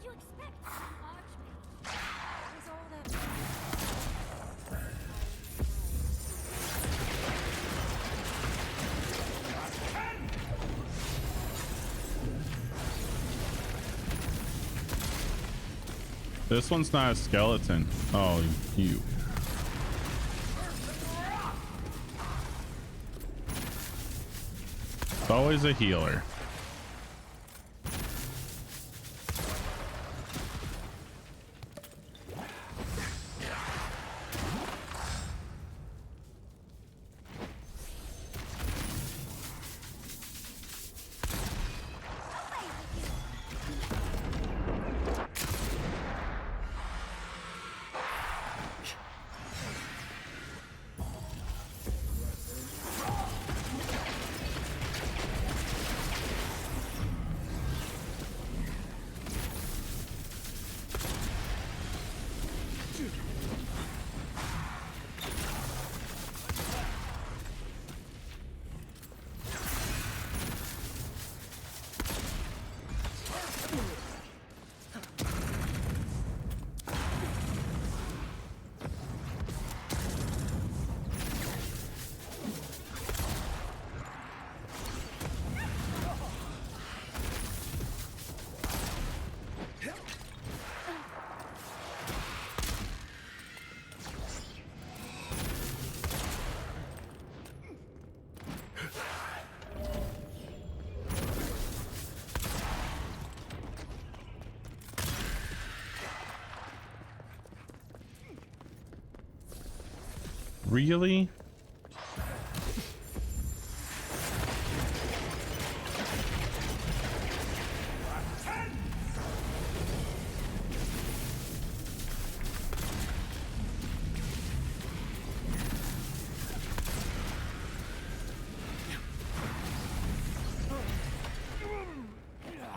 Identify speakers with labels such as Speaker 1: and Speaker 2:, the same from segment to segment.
Speaker 1: you expect from an archmage? Is all that...
Speaker 2: This one's not a skeleton. Oh, you. It's always a healer. Really?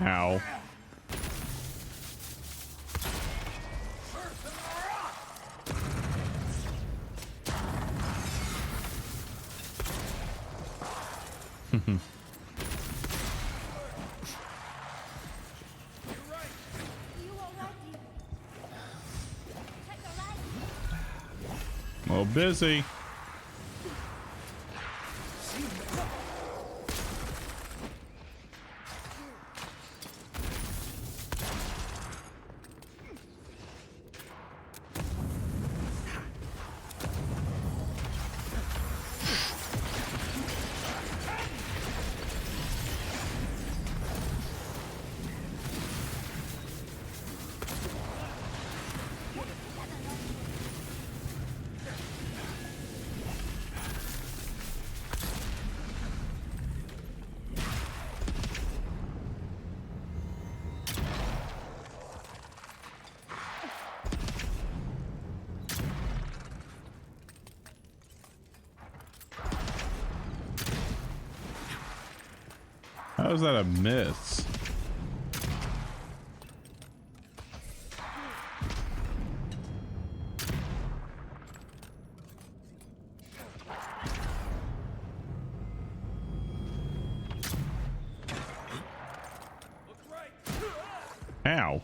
Speaker 2: Ow. Well, busy. How is that a miss? Ow.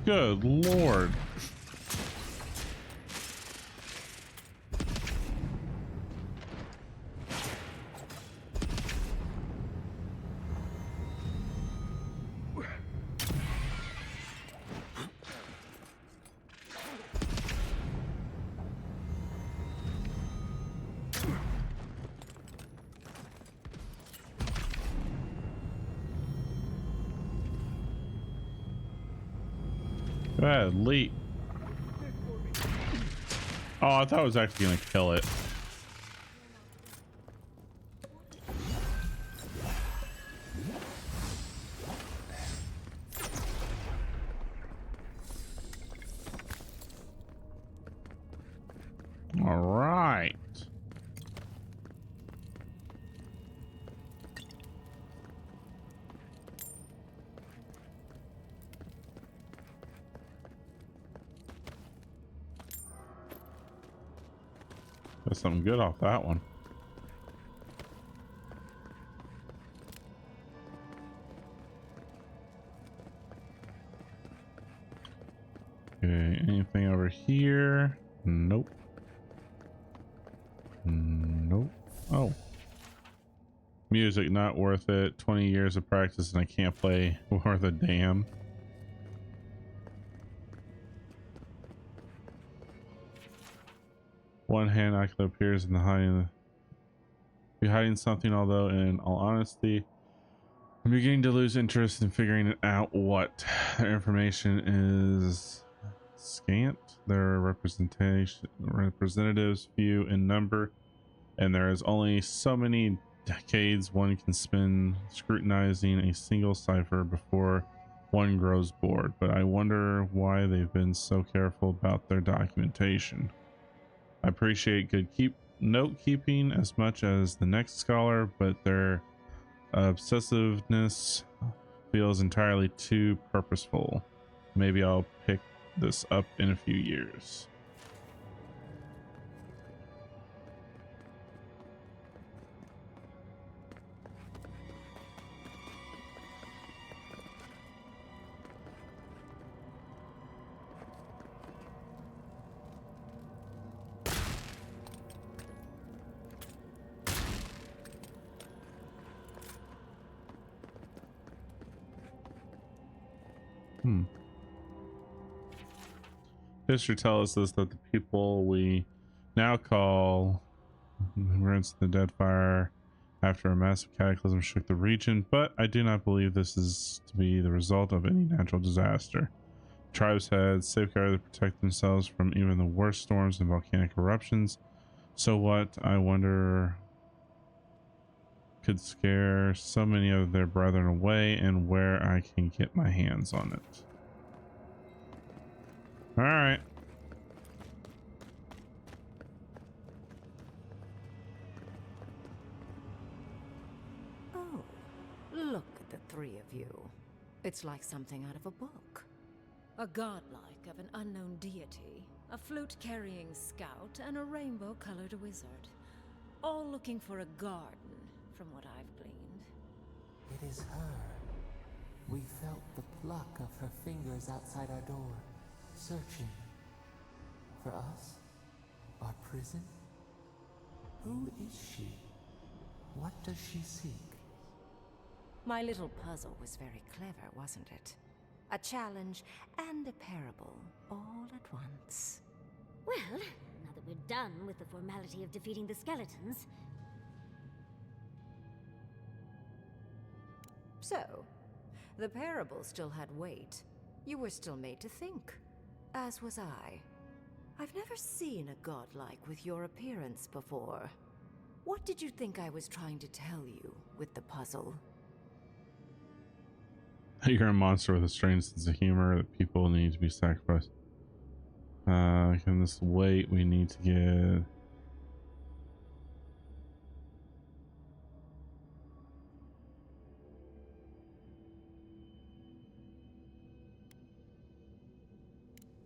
Speaker 2: Good Lord. Go ahead, leap. Oh, I thought I was actually gonna kill it. All right. Got something good off that one. Okay, anything over here? Nope. Nope. Oh. Music not worth it. 20 years of practice and I can't play worth a damn. One hand icon appears in the hiding. Be hiding something, although in all honesty, I'm beginning to lose interest in figuring out what. Their information is scant. Their representatives few in number, and there is only so many decades one can spend scrutinizing a single cipher before one grows bored. But I wonder why they've been so careful about their documentation. I appreciate good note keeping as much as the next scholar, but their obsessiveness feels entirely too purposeful. Maybe I'll pick this up in a few years. History tells us that the people we now call rinsed the dead fire after a massive cataclysm shook the region, but I do not believe this is to be the result of any natural disaster. Tribes had safeguarded to protect themselves from even the worst storms and volcanic eruptions. So what, I wonder, could scare so many of their brethren away, and where I can get my hands on it. All right.
Speaker 1: Oh, look at the three of you. It's like something out of a book. A godlike of an unknown deity, a flute-carrying scout, and a rainbow-colored wizard. All looking for a garden, from what I've gleaned.
Speaker 3: It is her. We felt the pluck of her fingers outside our door, searching. For us? Our prison? Who is she? What does she seek?
Speaker 1: My little puzzle was very clever, wasn't it? A challenge and a parable, all at once.
Speaker 4: Well, now that we're done with the formality of defeating the skeletons...
Speaker 1: So, the parable still had weight. You were still made to think. As was I. I've never seen a godlike with your appearance before. What did you think I was trying to tell you with the puzzle?
Speaker 2: You're a monster with a strange sense of humor that people need to be sacrificed. Can this wait? We need to get...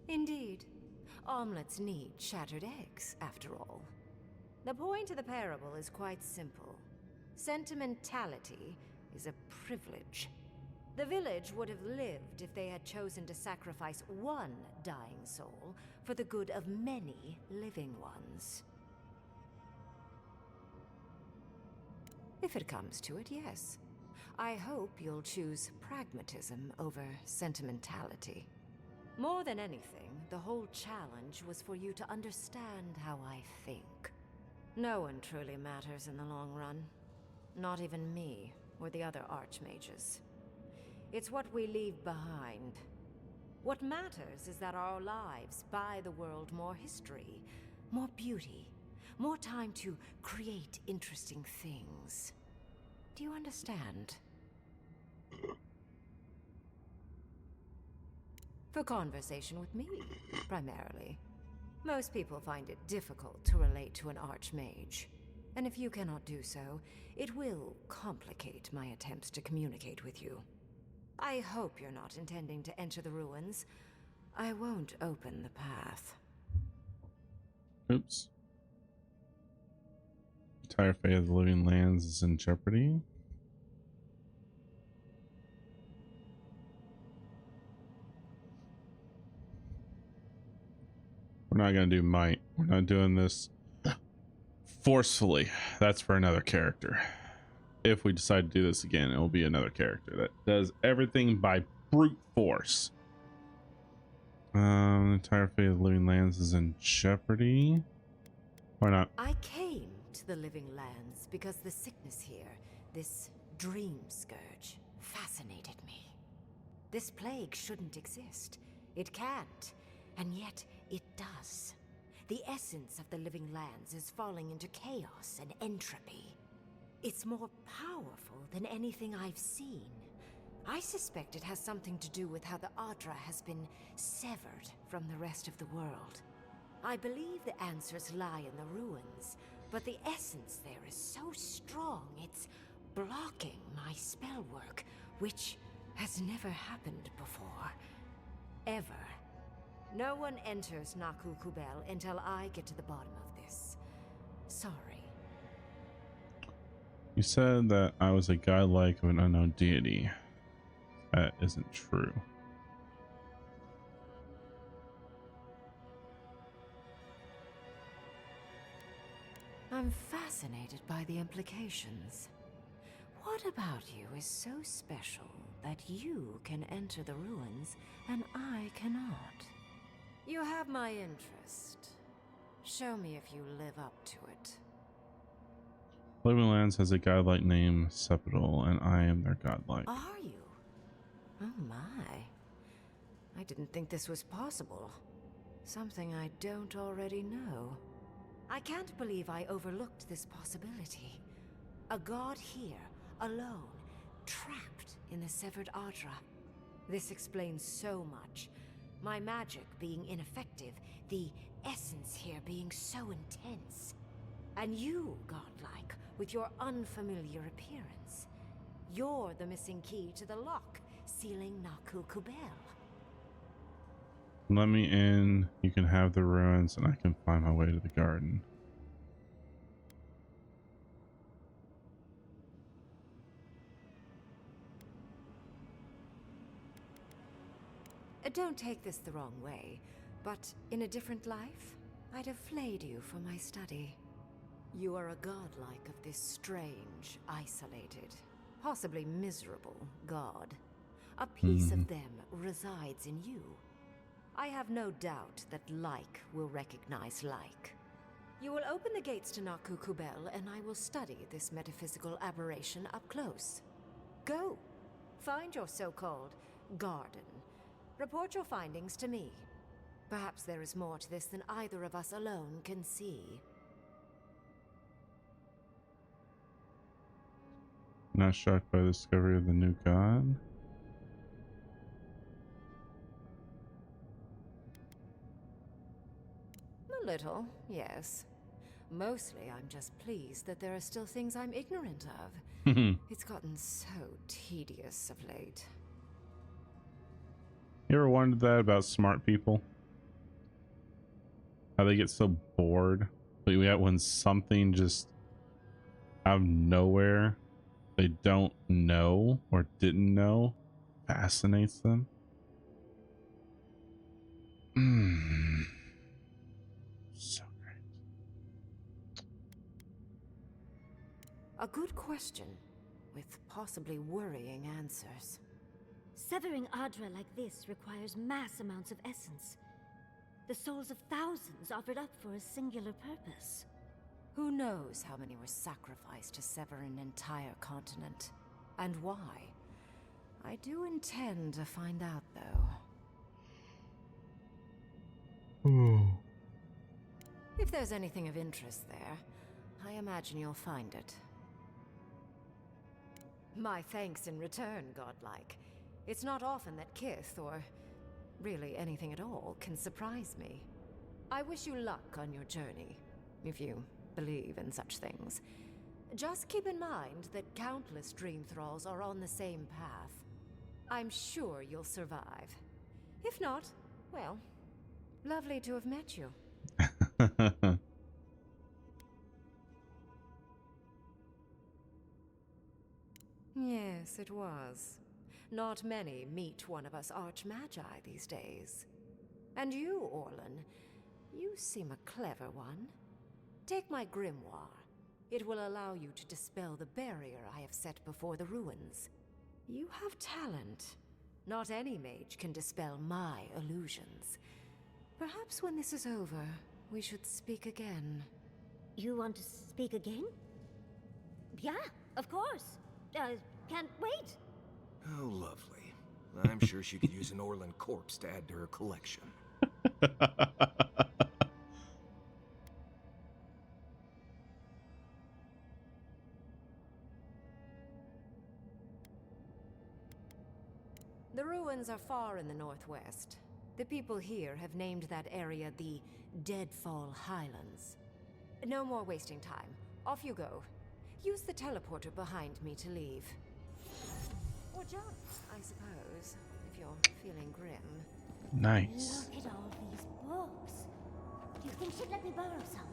Speaker 1: Indeed. Omelets need shattered eggs, after all. The point of the parable is quite simple. Sentimentality is a privilege. The village would have lived if they had chosen to sacrifice one dying soul for the good of many living ones. If it comes to it, yes. I hope you'll choose pragmatism over sentimentality. More than anything, the whole challenge was for you to understand how I think. No one truly matters in the long run. Not even me, or the other archmages. It's what we leave behind. What matters is that our lives buy the world more history, more beauty, more time to create interesting things. Do you understand? For conversation with me, primarily. Most people find it difficult to relate to an archmage. And if you cannot do so, it will complicate my attempts to communicate with you. I hope you're not intending to enter the ruins. I won't open the path.
Speaker 2: Oops. Entire fate of the living lands is in jeopardy. We're not going to do might. We're not doing this forcefully. That's for another character. If we decide to do this again, it will be another character that does everything by brute force. The entire fate of the living lands is in jeopardy. Why not?
Speaker 1: I came to the living lands because the sickness here, this dream scourge, fascinated me. This plague shouldn't exist. It can't, and yet it does. The essence of the living lands is falling into chaos and entropy. It's more powerful than anything I've seen. I suspect it has something to do with how the Adra has been severed from the rest of the world. I believe the answers lie in the ruins, but the essence there is so strong it's blocking my spell work, which has never happened before. Ever. No one enters Naku Kubel until I get to the bottom of this. Sorry.
Speaker 2: You said that I was a godlike of an unknown deity. That isn't true.
Speaker 1: I'm fascinated by the implications. What about you is so special that you can enter the ruins and I cannot? You have my interest. Show me if you live up to it.
Speaker 2: Living Lands has a godlike named Sepidal, and I am their godlike.
Speaker 1: Are you? Oh my. I didn't think this was possible. Something I don't already know. I can't believe I overlooked this possibility. A god here, alone, trapped in the severed Adra. This explains so much. My magic being ineffective, the essence here being so intense. And you, godlike, with your unfamiliar appearance. You're the missing key to the lock, sealing Naku Kubel.
Speaker 2: Let me in. You can have the ruins, and I can find my way to the garden.
Speaker 1: Don't take this the wrong way, but in a different life, I'd have flayed you for my study. You are a godlike of this strange, isolated, possibly miserable god. A piece of them resides in you. I have no doubt that like will recognize like. You will open the gates to Naku Kubel, and I will study this metaphysical aberration up close. Go. Find your so-called garden. Report your findings to me. Perhaps there is more to this than either of us alone can see.
Speaker 2: Not shocked by the discovery of the new god.
Speaker 1: A little, yes. Mostly, I'm just pleased that there are still things I'm ignorant of. It's gotten so tedious of late.
Speaker 2: You ever wondered that about smart people? How they get so bored? But yet when something just out of nowhere they don't know or didn't know fascinates them. So great.
Speaker 1: A good question, with possibly worrying answers.
Speaker 4: Severing Adra like this requires mass amounts of essence. The souls of thousands offered up for a singular purpose.
Speaker 1: Who knows how many were sacrificed to sever an entire continent? And why? I do intend to find out, though. If there's anything of interest there, I imagine you'll find it. My thanks in return, godlike. It's not often that Kith, or really anything at all, can surprise me. I wish you luck on your journey, if you believe in such things. Just keep in mind that countless dream thralls are on the same path. I'm sure you'll survive. If not, well, lovely to have met you. Yes, it was. Not many meet one of us archmagi these days. And you, Orlan, you seem a clever one. Take my grimoire. It will allow you to dispel the barrier I have set before the ruins. You have talent. Not any mage can dispel my illusions. Perhaps when this is over, we should speak again.
Speaker 4: You want to speak again? Yeah, of course. Can't wait.
Speaker 5: Oh, lovely. I'm sure she could use an Orlan corpse to add to her collection.
Speaker 1: The ruins are far in the northwest. The people here have named that area the Deadfall Highlands. No more wasting time. Off you go. Use the teleporter behind me to leave. Or jump, I suppose, if you're feeling grim.
Speaker 2: Nice.
Speaker 4: Look at all these books. Do you think she'd let me borrow some?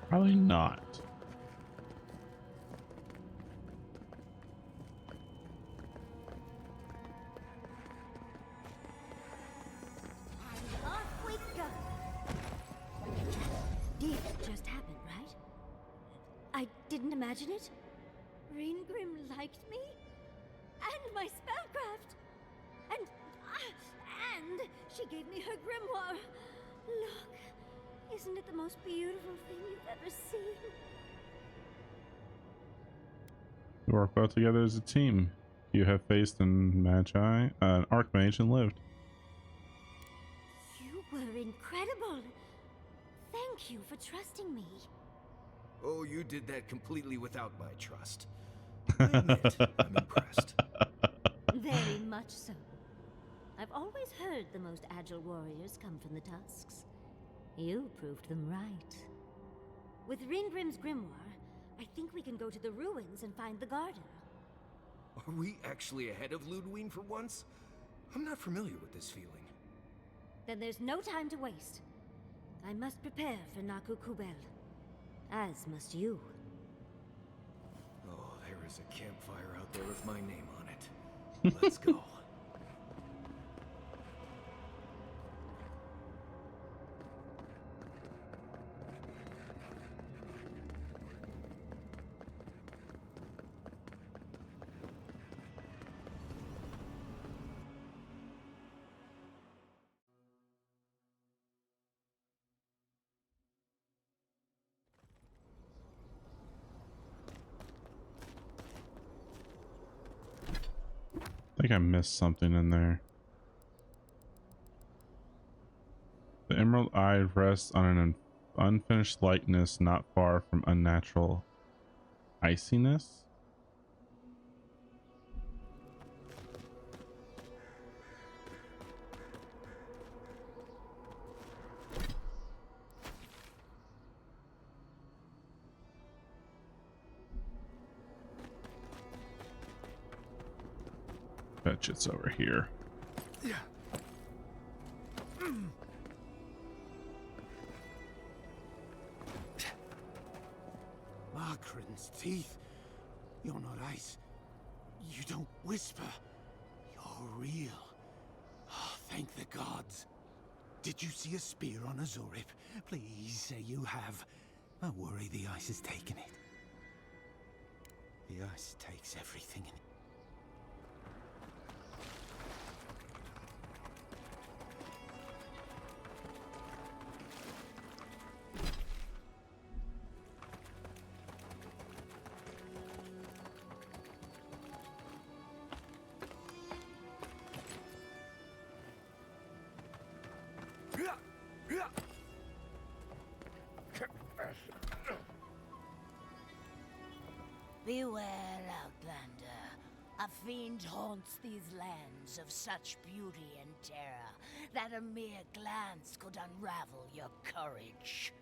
Speaker 2: Probably not.
Speaker 4: And off we go. This just happened, right? I didn't imagine it. Ringrim liked me? And my spellcraft! And she gave me her grimoire. Look, isn't it the most beautiful thing you've ever seen?
Speaker 2: We work well together as a team. You have faced an archmage and lived.
Speaker 4: You were incredible. Thank you for trusting me.
Speaker 5: Oh, you did that completely without my trust. I admit, I'm impressed.
Speaker 4: Very much so. I've always heard the most agile warriors come from the tusks. You proved them right. With Ringrim's grimoire, I think we can go to the ruins and find the garden.
Speaker 5: Are we actually ahead of Ludwig for once? I'm not familiar with this feeling.
Speaker 4: Then there's no time to waste. I must prepare for Naku Kubel. As must you.
Speaker 5: Oh, there is a campfire out there with my name on it. Let's go.
Speaker 2: I think I missed something in there. The Emerald Eye rests on an unfinished likeness not far from unnatural iciness. Bet it's over here.
Speaker 6: Margaren's teeth. You're not ice. You don't whisper. You're real. Oh, thank the gods. Did you see a spear on Azurip? Please say you have. I worry the ice has taken it. The ice takes everything in it.
Speaker 7: Beware, Outlander. A fiend haunts these lands of such beauty and terror that a mere glance could unravel your courage.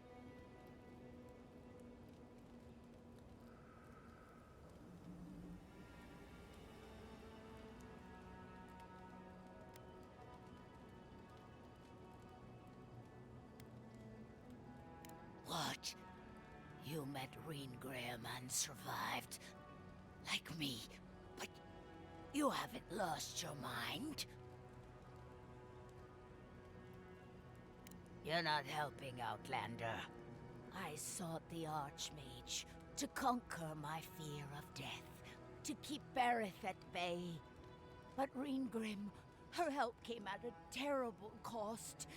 Speaker 7: What? You met Reengrim and survived. Like me. But you haven't lost your mind. You're not helping, Outlander. I sought the Archmage to conquer my fear of death, to keep Berith at bay. But Reengrim, her help came at a terrible cost.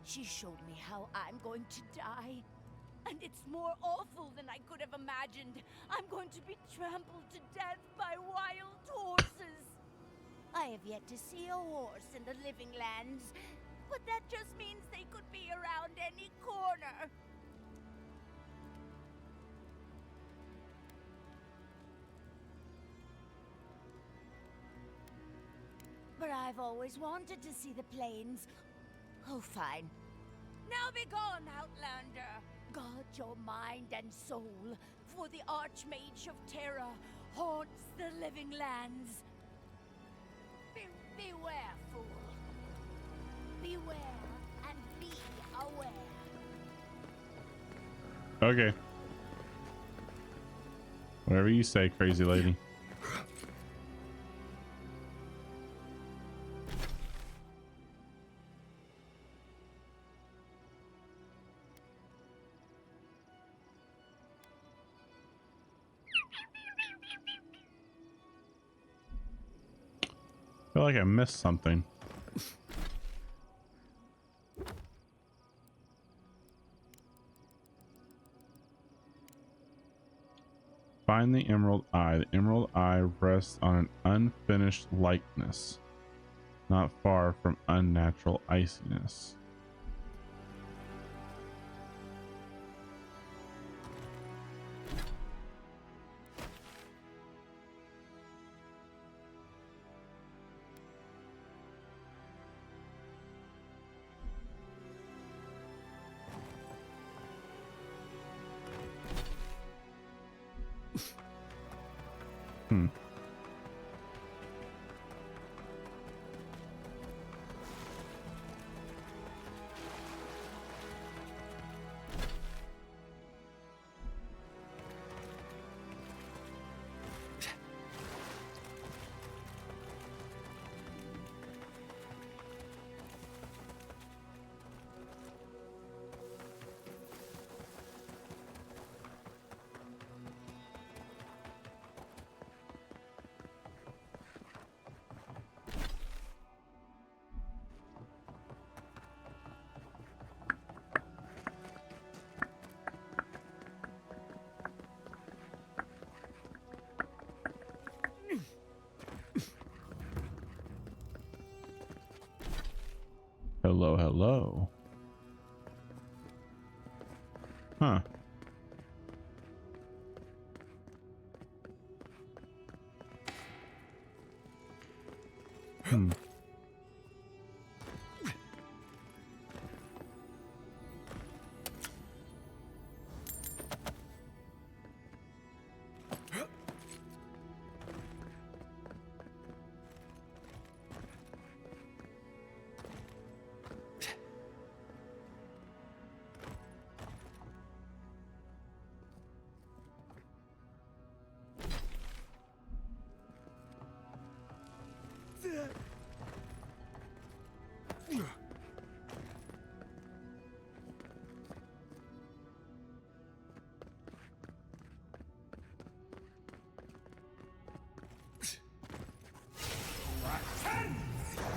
Speaker 7: She showed me how I'm going to die. And it's more awful than I could have imagined. I'm going to be trampled to death by wild horses. I have yet to see a horse in the Living Lands, but that just means they could be around any corner. But I've always wanted to see the plains. Oh, fine. Now be gone, Outlander. Guard your mind and soul, for the Archmage of Terror haunts the Living Lands. Beware, fool. Beware and be aware.
Speaker 2: Okay. Whatever you say, crazy lady. I feel like I missed something. Find the Emerald Eye. The Emerald Eye rests on an unfinished likeness, not far from unnatural iciness. Hello, hello. Huh.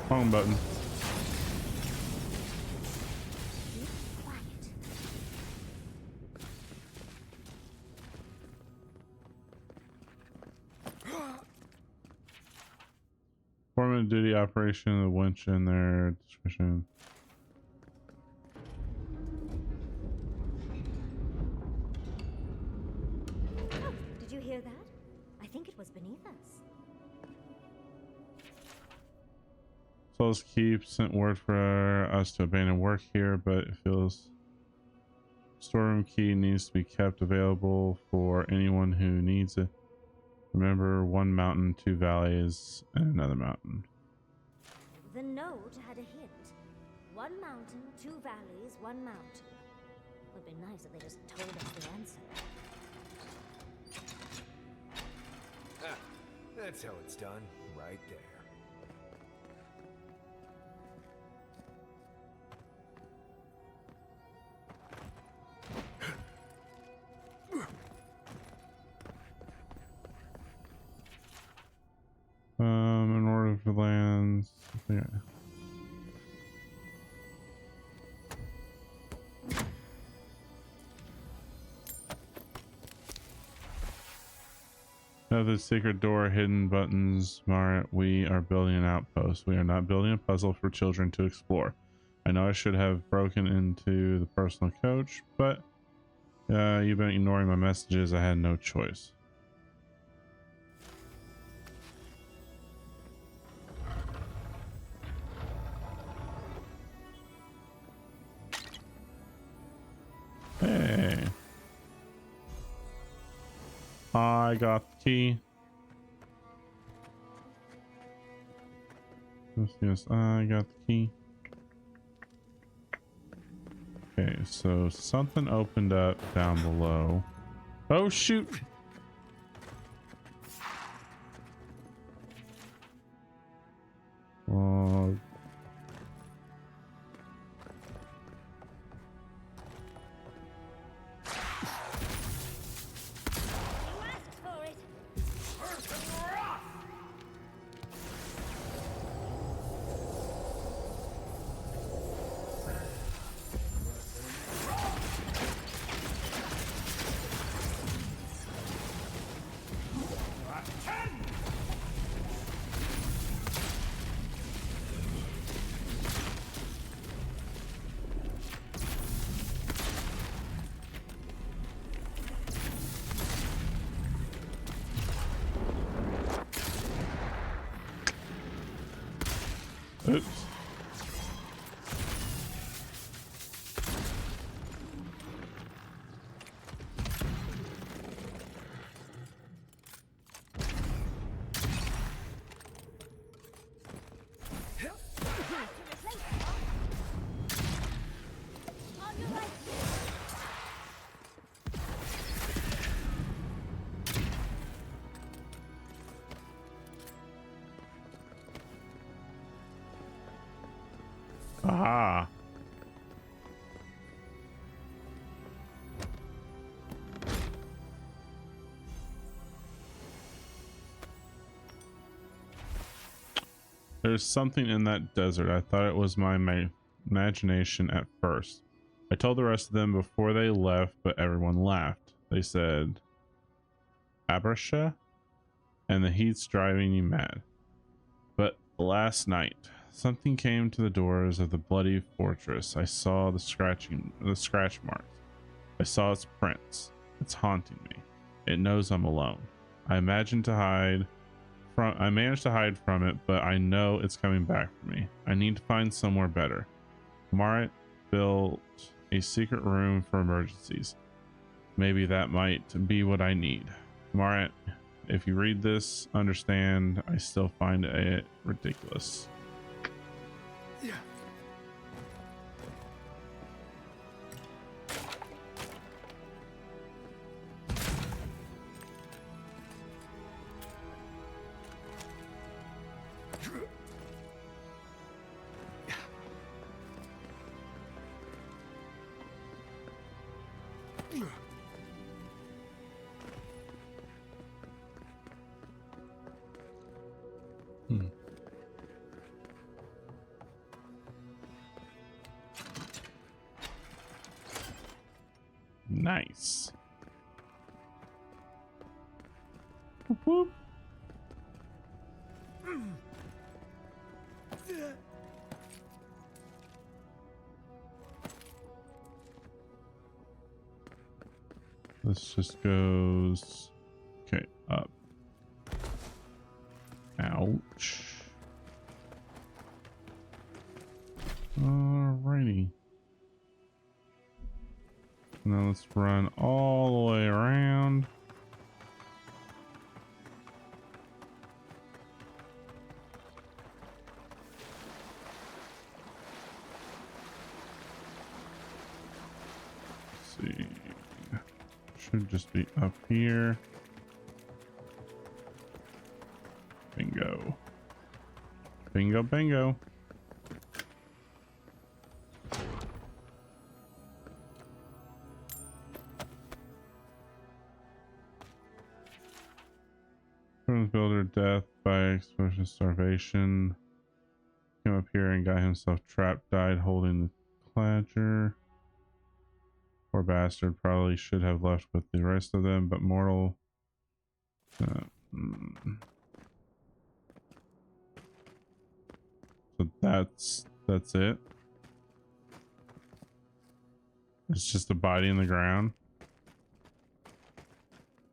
Speaker 2: Wrong button. Performing duty operation, the winch in their description.
Speaker 4: Oh, did you hear that? I think it was beneath us.
Speaker 2: Souls Keep sent word for us to abandon work here, but it feels storeroom key needs to be kept available for anyone who needs it. Remember, one mountain, two valleys, and another mountain.
Speaker 4: The note had a hint. One mountain, two valleys, one mountain. Would be nice if they just told us the answer.
Speaker 5: Ah, that's how it's done, right there.
Speaker 2: In order for lands, yeah. Another secret door, hidden buttons. Mara, we are building an outpost. We are not building a puzzle for children to explore. I know I should have broken into the personal coach, but you've been ignoring my messages. I had no choice. Hey. I got the key. Yes, I got the key. Okay, so something opened up down below. Oh shoot! Oh. Oops. Aha. There's something in that desert. I thought it was my imagination at first. I told the rest of them before they left, but everyone laughed. They said, Abrasha? And the heat's driving you mad. But last night, something came to the doors of the bloody fortress. I saw the scratch marks. I saw its prints. It's haunting me. It knows I'm alone. I managed to hide from it, but I know it's coming back for me. I need to find somewhere better. Marit built a secret room for emergencies. Maybe that might be what I need. Marit, if you read this, understand I still find it ridiculous.
Speaker 5: Yeah.
Speaker 2: Nice. Whoop, whoop. This just goes okay up. Ouch. Alrighty. Now let's run all the way around. see. Should just be up here. Bingo. Bingo, bingo. Builder death by exposure to starvation. Came up here and got himself trapped, died holding the cladger. Poor bastard, probably should have left with the rest of them, but mortal. So that's it. It's just a body in the ground.